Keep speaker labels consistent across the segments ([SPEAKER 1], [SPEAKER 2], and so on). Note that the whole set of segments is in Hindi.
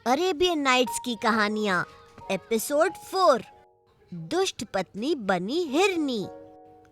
[SPEAKER 1] अरेबियन नाइट्स की कहानियाँ एपिसोड 4। दुष्ट पत्नी बनी हिरनी।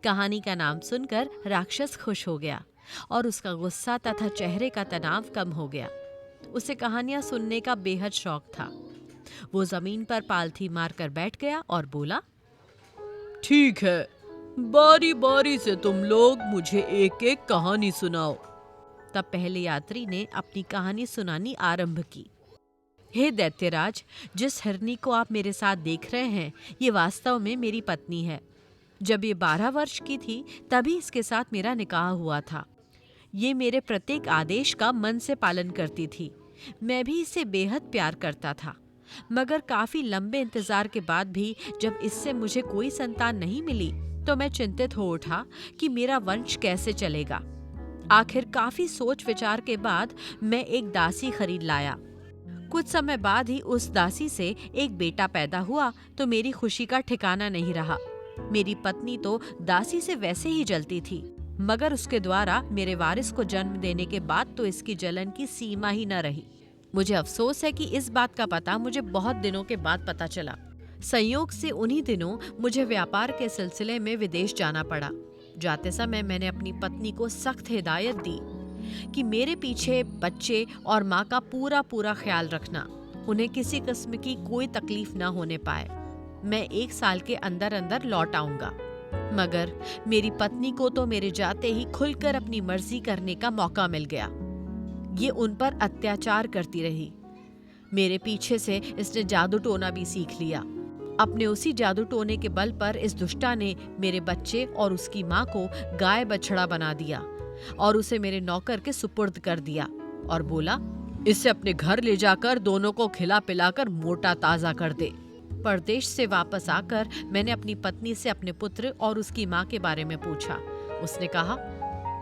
[SPEAKER 2] कहानी का नाम सुनकर राक्षस खुश हो गया और उसका गुस्सा तथा चेहरे का तनाव कम हो गया। उसे कहानियां सुनने का बेहद शौक था। वो जमीन पर पालथी मारकर बैठ गया और बोला, ठीक है, बारी बारी से तुम लोग मुझे एक एक कहानी सुनाओ। तब पहले यात्री ने अपनी कहानी सुनानी आरंभ की। हे दैत्यराज, जिस हिरनी को आप मेरे साथ देख रहे हैं, ये वास्तव में मेरी पत्नी है। जब ये 12 वर्ष की थी तभी इसके साथ मेरा निकाह हुआ था। ये मेरे प्रत्येक आदेश का मन से पालन करती थी। मैं भी इसे बेहद प्यार करता था। मगर काफी लंबे इंतजार के बाद भी जब इससे मुझे कोई संतान नहीं मिली तो मैं चिंतित हो उठा कि मेरा वंश कैसे चलेगा। आखिर काफी सोच विचार के बाद मैं एक दासी खरीद लाया। कुछ समय बाद ही उस दासी से एक बेटा पैदा हुआ तो मेरी खुशी का ठिकाना नहीं रहा। मेरी पत्नी तो दासी से वैसे ही जलती थी, मगर उसके द्वारा मेरे वारिस को जन्म देने के बाद तो इसकी जलन की सीमा ही न रही। मुझे अफसोस है कि इस बात का पता मुझे बहुत दिनों के बाद पता चला। संयोग से उन्हीं दिनों मुझे व्यापार के सिलसिले में विदेश जाना पड़ा। जाते समय मैंने अपनी पत्नी को सख्त हिदायत दी कि मेरे पीछे बच्चे और माँ का पूरा पूरा ख्याल रखना, उन्हें किसी किस्म की कोई तकलीफ न होने पाए। मैं 1 साल के अंदर अंदर लौट आऊंगा। मगर मेरी पत्नी को तो मेरे जाते ही खुलकर अपनी मर्जी करने का मौका मिल गया। ये उन पर अत्याचार करती रही। मेरे पीछे से इसने जादू टोना भी सीख लिया। अपने उसी जादू टोने के बल पर इस दुष्टा ने मेरे बच्चे और उसकी माँ को गाय बछड़ा बना दिया और उसे मेरे नौकर के सुपुर्द कर दिया और बोला, इसे अपने घर ले जाकर दोनों को खिला पिलाकर मोटा ताजा कर दे। परदेश से वापस आकर मैंने अपनी पत्नी से अपने पुत्र और उसकी माँ के बारे में पूछा। उसने कहा,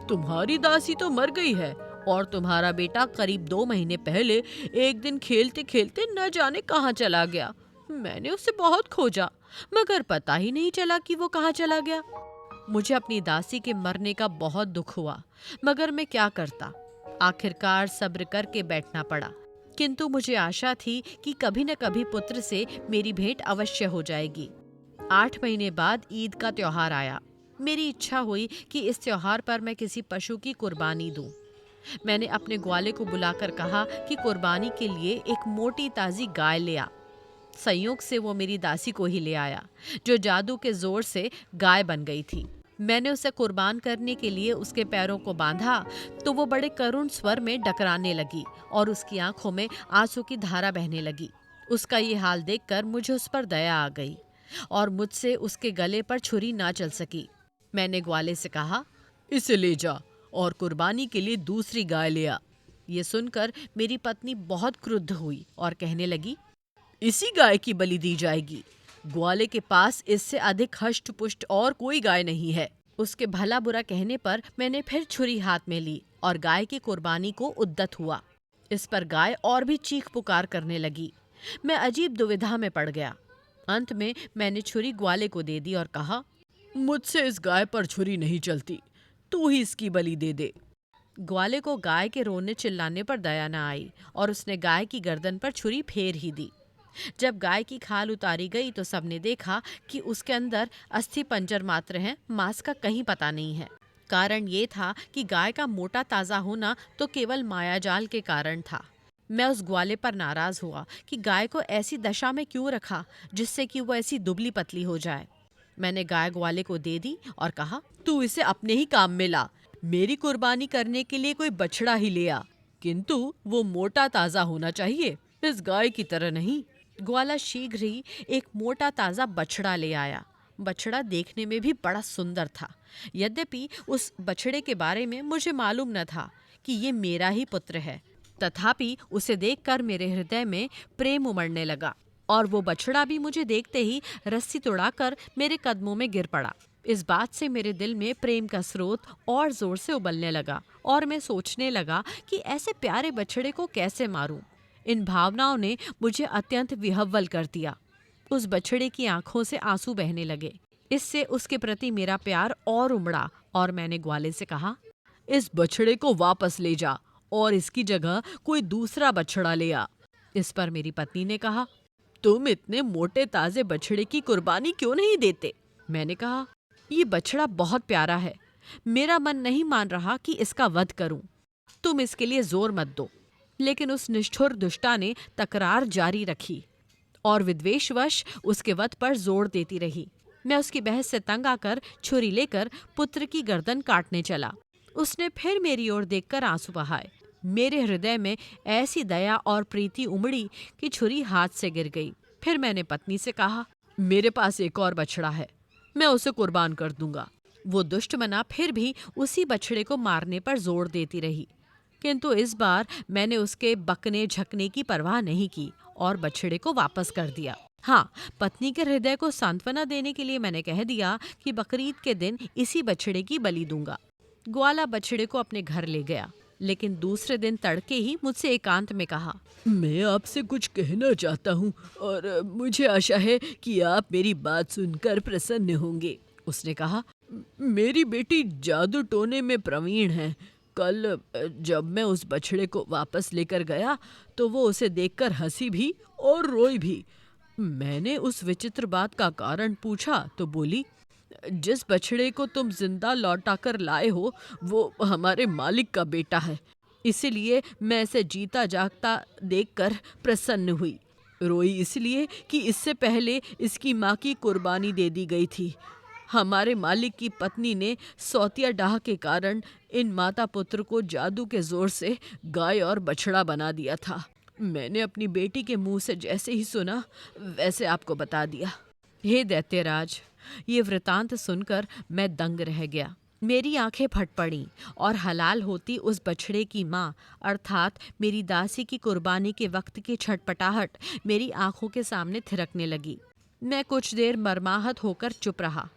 [SPEAKER 2] तुम्हारी दासी तो मर गई है और तुम्हारा बेटा करीब 2 महीने पहले एक दिन खेलते खेलते न जाने कहाँ चला गया। मैंने उसे बहुत खोजा मगर पता ही नहीं चला कि वो कहाँ चला गया। मुझे अपनी दासी के मरने का बहुत दुख हुआ, मगर मैं क्या करता। आखिरकार सब्र करके बैठना पड़ा। किंतु मुझे आशा थी कि कभी न कभी पुत्र से मेरी भेंट अवश्य हो जाएगी। 8 महीने बाद ईद का त्योहार आया। मेरी इच्छा हुई कि इस त्योहार पर मैं किसी पशु की कुर्बानी दूं। मैंने अपने ग्वाले को बुलाकर कहा कि कुर्बानी के लिए एक मोटी ताजी गाय ले आ। संयोग से वो मेरी दासी को ही ले आया, जो जादू के जोर से गाय बन गई थी। मैंने उसे कुर्बान करने के लिए उसके पैरों को बांधा तो वो बड़े करुण स्वर में डकराने लगी और उसकी आंखों में आंसू की धारा बहने लगी। उसका ये हाल देखकर मुझे उस पर दया आ गई और मुझसे उसके गले पर छुरी ना चल सकी। मैंने ग्वाले से कहा, इसे ले जा और कुर्बानी के लिए दूसरी गाय ले आ। ये सुनकर मेरी पत्नी बहुत क्रुद्ध हुई और कहने लगी, इसी गाय की बलि दी जाएगी। ग्वाले के पास इससे अधिक हष्ट पुष्ट और कोई गाय नहीं है। उसके भला बुरा कहने पर मैंने फिर छुरी हाथ में ली और गाय की कुर्बानी को उद्यत हुआ। इस पर गाय और भी चीख पुकार करने लगी। मैं अजीब दुविधा में पड़ गया। अंत में मैंने छुरी ग्वाले को दे दी और कहा, मुझसे इस गाय पर छुरी नहीं चलती, तू ही इसकी बलि दे दे। ग्वाले को गाय के रोने चिल्लाने पर दया न आई और उसने गाय की गर्दन पर छुरी फेर ही दी। जब गाय की खाल उतारी गई तो सबने देखा कि उसके अंदर अस्थि पंजर मात्र हैं, मांस का कहीं पता नहीं है। कारण ये था कि गाय का मोटा ताजा होना तो केवल मायाजाल के कारण था। मैं उस ग्वाले पर नाराज हुआ कि गाय को ऐसी दशा में क्यों रखा जिससे कि वो ऐसी दुबली पतली हो जाए। मैंने गाय ग्वाले को दे दी और कहा, तू इसे अपने ही काम में ला। मेरी कुर्बानी करने के लिए कोई बछड़ा ही ले आ, किंतु वो मोटा ताजा होना चाहिए, इस गाय की तरह नहीं। ग्वाला शीघ्र ही एक मोटा ताजा बछड़ा ले आया। बछड़ा देखने में भी बड़ा सुंदर था। यद्यपि उस बछड़े के बारे में मुझे मालूम न था कि ये मेरा ही पुत्र है, तथापि उसे देखकर मेरे हृदय में प्रेम उमड़ने लगा और वो बछड़ा भी मुझे देखते ही रस्सी तोड़ाकर मेरे कदमों में गिर पड़ा। इस बात से मेरे दिल में प्रेम का स्रोत और जोर से उबलने लगा और मैं सोचने लगा कि ऐसे प्यारे बछड़े को कैसे मारूं। इन भावनाओं ने मुझे अत्यंत विह्वल कर दिया। उस बछड़े की आंखों से आंसू बहने लगे। इससे उसके प्रति मेरा प्यार और उमड़ा और मैंने ग्वाले से कहा, इस बछड़े को वापस ले जा और इसकी जगह कोई दूसरा बछड़ा ले आ। इस पर मेरी पत्नी ने कहा, तुम इतने मोटे ताजे बछड़े की कुर्बानी क्यों नहीं देते? मैंने कहा, ये बछड़ा बहुत प्यारा है, मेरा मन नहीं मान रहा कि इसका वध करूं। तुम इसके लिए जोर मत दो। लेकिन उस निष्ठुर दुष्टा ने तकरार जारी रखी और विद्वेषवश उसके वध पर जोर देती रही। मैं उसकी बहस से तंग आकर छुरी लेकर पुत्र की गर्दन काटने चला। उसने फिर मेरी ओर देखकर आंसू बहाए। मेरे हृदय में ऐसी दया और प्रीति उमड़ी कि छुरी हाथ से गिर गई। फिर मैंने पत्नी से कहा, मेरे पास एक और बछड़ा है, मैं उसे कुर्बान कर दूंगा। वो दुष्टमना फिर भी उसी बछड़े को मारने पर जोर देती रही, किंतु इस बार मैंने उसके बकने झकने की परवाह नहीं की और बछड़े को वापस कर दिया। हाँ, पत्नी के हृदय को सांत्वना देने के लिए मैंने कह दिया कि बकरीद के दिन इसी बछड़े की बलि दूंगा। ग्वाला बछड़े को अपने घर ले गया, लेकिन दूसरे दिन तड़के ही मुझसे एकांत में कहा,
[SPEAKER 3] मैं आपसे कुछ कहना चाहता हूँ और मुझे आशा है कि आप मेरी बात सुनकर प्रसन्न होंगे।
[SPEAKER 2] उसने कहा,
[SPEAKER 3] मेरी बेटी जादू टोने में प्रवीण है। कल जब मैं उस बछड़े को वापस लेकर गया तो वो उसे देखकर हंसी भी और रोई भी। मैंने उस विचित्र बात का कारण पूछा तो बोली, जिस बछड़े को तुम जिंदा लौटा कर लाए हो वो हमारे मालिक का बेटा है, इसीलिए मैं इसे जीता जागता देखकर प्रसन्न हुई। रोई इसलिए कि इससे पहले इसकी माँ की कुर्बानी दे दी गई थी। हमारे मालिक की पत्नी ने सौतिया डाह के कारण इन माता पुत्र को जादू के जोर से गाय और बछड़ा बना दिया था। मैंने अपनी बेटी के मुंह से जैसे ही सुना वैसे आपको बता दिया।
[SPEAKER 2] हे दैत्यराज, ये वृतांत सुनकर मैं दंग रह गया। मेरी आंखें फट पड़ीं और हलाल होती उस बछड़े की माँ अर्थात मेरी दासी की कुर्बानी के वक्त की छटपटाहट मेरी आंखों के सामने थिरकने लगी। मैं कुछ देर मर्माहत होकर चुप रहा।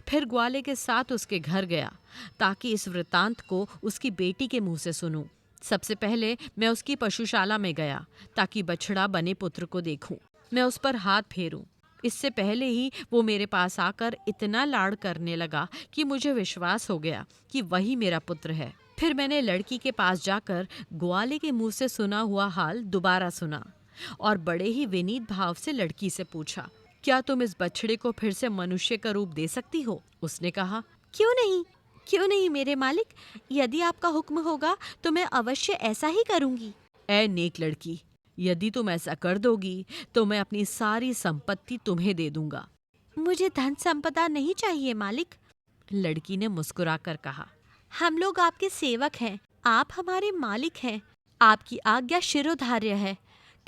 [SPEAKER 2] फिर ग्वाले के साथ उसके घर गया ताकि इस वृतांत को उसकी बेटी के मुंह से सुनूं। सबसे पहले मैं उसकी पशुशाला में गया ताकि बछड़ा बने पुत्र को देखूं, मैं उस पर हाथ फेरूं। इससे पहले ही वो मेरे पास आकर इतना लाड़ करने लगा कि मुझे विश्वास हो गया कि वही मेरा पुत्र है। फिर मैंने लड़की के पास जाकर ग्वाले के मुंह से सुना हुआ हाल दोबारा सुना और बड़े ही विनीत भाव से लड़की से पूछा, क्या तुम इस बछड़े को फिर से मनुष्य का रूप दे सकती हो? उसने कहा, क्यों नहीं मेरे मालिक, यदि आपका हुक्म होगा तो मैं अवश्य ऐसा ही करूंगी।
[SPEAKER 3] ऐ नेक लड़की, यदि तुम ऐसा कर दोगी तो मैं अपनी सारी संपत्ति तुम्हें दे दूंगा।
[SPEAKER 1] मुझे धन संपदा नहीं चाहिए मालिक,
[SPEAKER 2] लड़की ने मुस्कुराकर कहा।
[SPEAKER 1] हम लोग आपके सेवक हैं, आप हमारे मालिक हैं, आपकी आज्ञा शिरोधार्य है।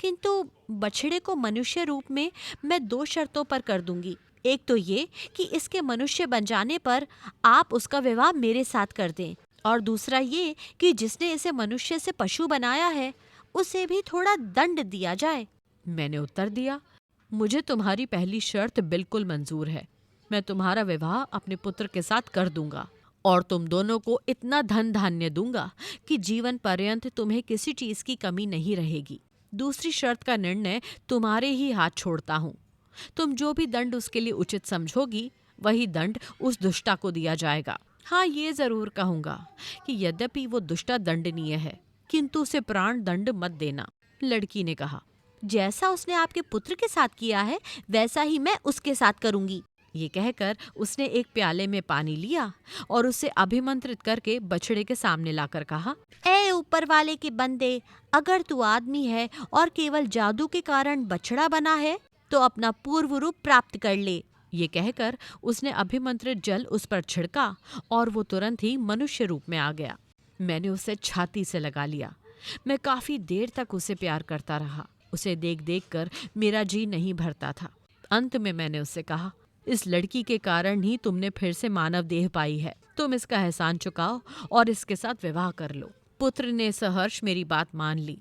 [SPEAKER 1] किंतु बछड़े को मनुष्य रूप में मैं 2 शर्तों पर कर दूंगी। एक तो ये कि इसके मनुष्य बन जाने पर आप उसका विवाह मेरे साथ कर दें, और दूसरा ये कि जिसने इसे मनुष्य से पशु बनाया है उसे भी थोड़ा दंड दिया जाए।
[SPEAKER 2] मैंने उत्तर दिया, मुझे तुम्हारी पहली शर्त बिल्कुल मंजूर है। मैं तुम्हारा विवाह अपने पुत्र के साथ कर दूंगा और तुम दोनों को इतना धन धान्य दूंगा कि जीवन पर्यंत तुम्हें किसी चीज की कमी नहीं रहेगी। दूसरी शर्त का निर्णय तुम्हारे ही हाथ छोड़ता हूँ। तुम जो भी दंड उसके लिए उचित समझोगी वही दंड उस दुष्टा को दिया जाएगा। हाँ, ये जरूर कहूँगा कि यद्यपि वो दुष्टा दंडनीय है किंतु उसे प्राण दंड मत देना। लड़की ने कहा,
[SPEAKER 1] जैसा उसने आपके पुत्र के साथ किया है वैसा ही मैं उसके साथ करूंगी।
[SPEAKER 2] ये कहकर उसने एक प्याले में पानी लिया और उसे अभिमंत्रित करके बछड़े के सामने लाकर कहा,
[SPEAKER 1] ए ऊपर वाले के बंदे, अगर तू आदमी है और केवल जादू के कारण बछड़ा बना है तो अपना पूर्व रूप प्राप्त कर ले।
[SPEAKER 2] ये कहकर उसने अभिमंत्रित जल उस पर छिड़का और वो तुरंत ही मनुष्य रूप में आ गया। मैंने उसे छाती से लगा लिया। मैं काफी देर तक उसे प्यार करता रहा। उसे देख देख कर मेरा जी नहीं भरता था। अंत में मैंने उससे कहा, इस लड़की के कारण ही तुमने फिर से मानव देह पाई है। तुम इसका एहसान चुकाओ और इसके साथ विवाह कर लो। पुत्र ने सहर्ष मेरी बात मान ली।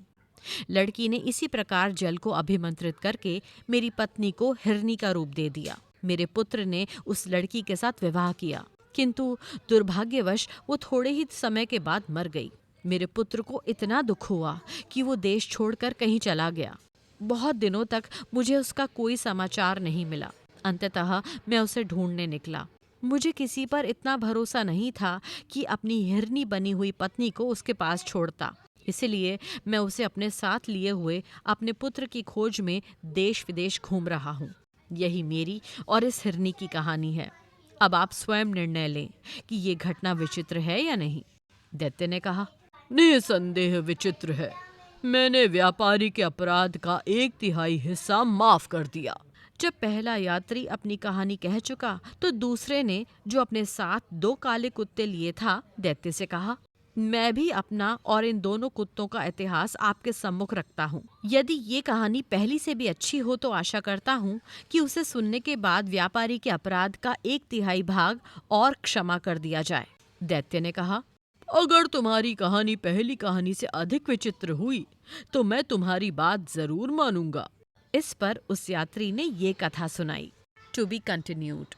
[SPEAKER 2] लड़की ने इसी प्रकार जल को अभिमंत्रित करके मेरी पत्नी को हिरनी का रूप दे दिया। मेरे पुत्र ने उस लड़की के साथ विवाह किया, किंतु दुर्भाग्यवश वो थोड़े ही समय के बाद मर गई। मेरे पुत्र को इतना दुख हुआ कि वो देश छोड़कर कहीं चला गया। बहुत दिनों तक मुझे उसका कोई समाचार नहीं मिला। अंततः मैं उसे ढूंढने निकला। मुझे किसी पर इतना भरोसा नहीं था कि अपनी हिरनी बनी हुई पत्नी को उसके पास छोड़ता। इसलिए मैं उसे अपने साथ लिए हुए अपने पुत्र की खोज में देश विदेश घूम रहा हूँ। यही मेरी और इस हिरनी की कहानी है। अब आप स्वयं निर्णय लें कि ये घटना विचित्र है या नहीं। दैत्य ने कहा।
[SPEAKER 3] निसंदेह विचित्र है। मैंने व्यापारी के अपराध का 1/3 हिस्सा माफ कर दिया।
[SPEAKER 2] जब पहला यात्री अपनी कहानी कह चुका तो दूसरे ने, जो अपने साथ 2 काले कुत्ते लिए था, दैत्य से कहा, मैं भी अपना और इन दोनों कुत्तों का इतिहास आपके सम्मुख रखता हूँ। यदि ये कहानी पहली से भी अच्छी हो तो आशा करता हूँ कि उसे सुनने के बाद व्यापारी के अपराध का 1/3 भाग और क्षमा कर दिया जाए। दैत्य ने कहा,
[SPEAKER 3] अगर तुम्हारी कहानी पहली कहानी से अधिक विचित्र हुई तो मैं तुम्हारी बात जरूर मानूंगा।
[SPEAKER 2] इस पर उस यात्री ने ये कथा सुनाई। To be continued.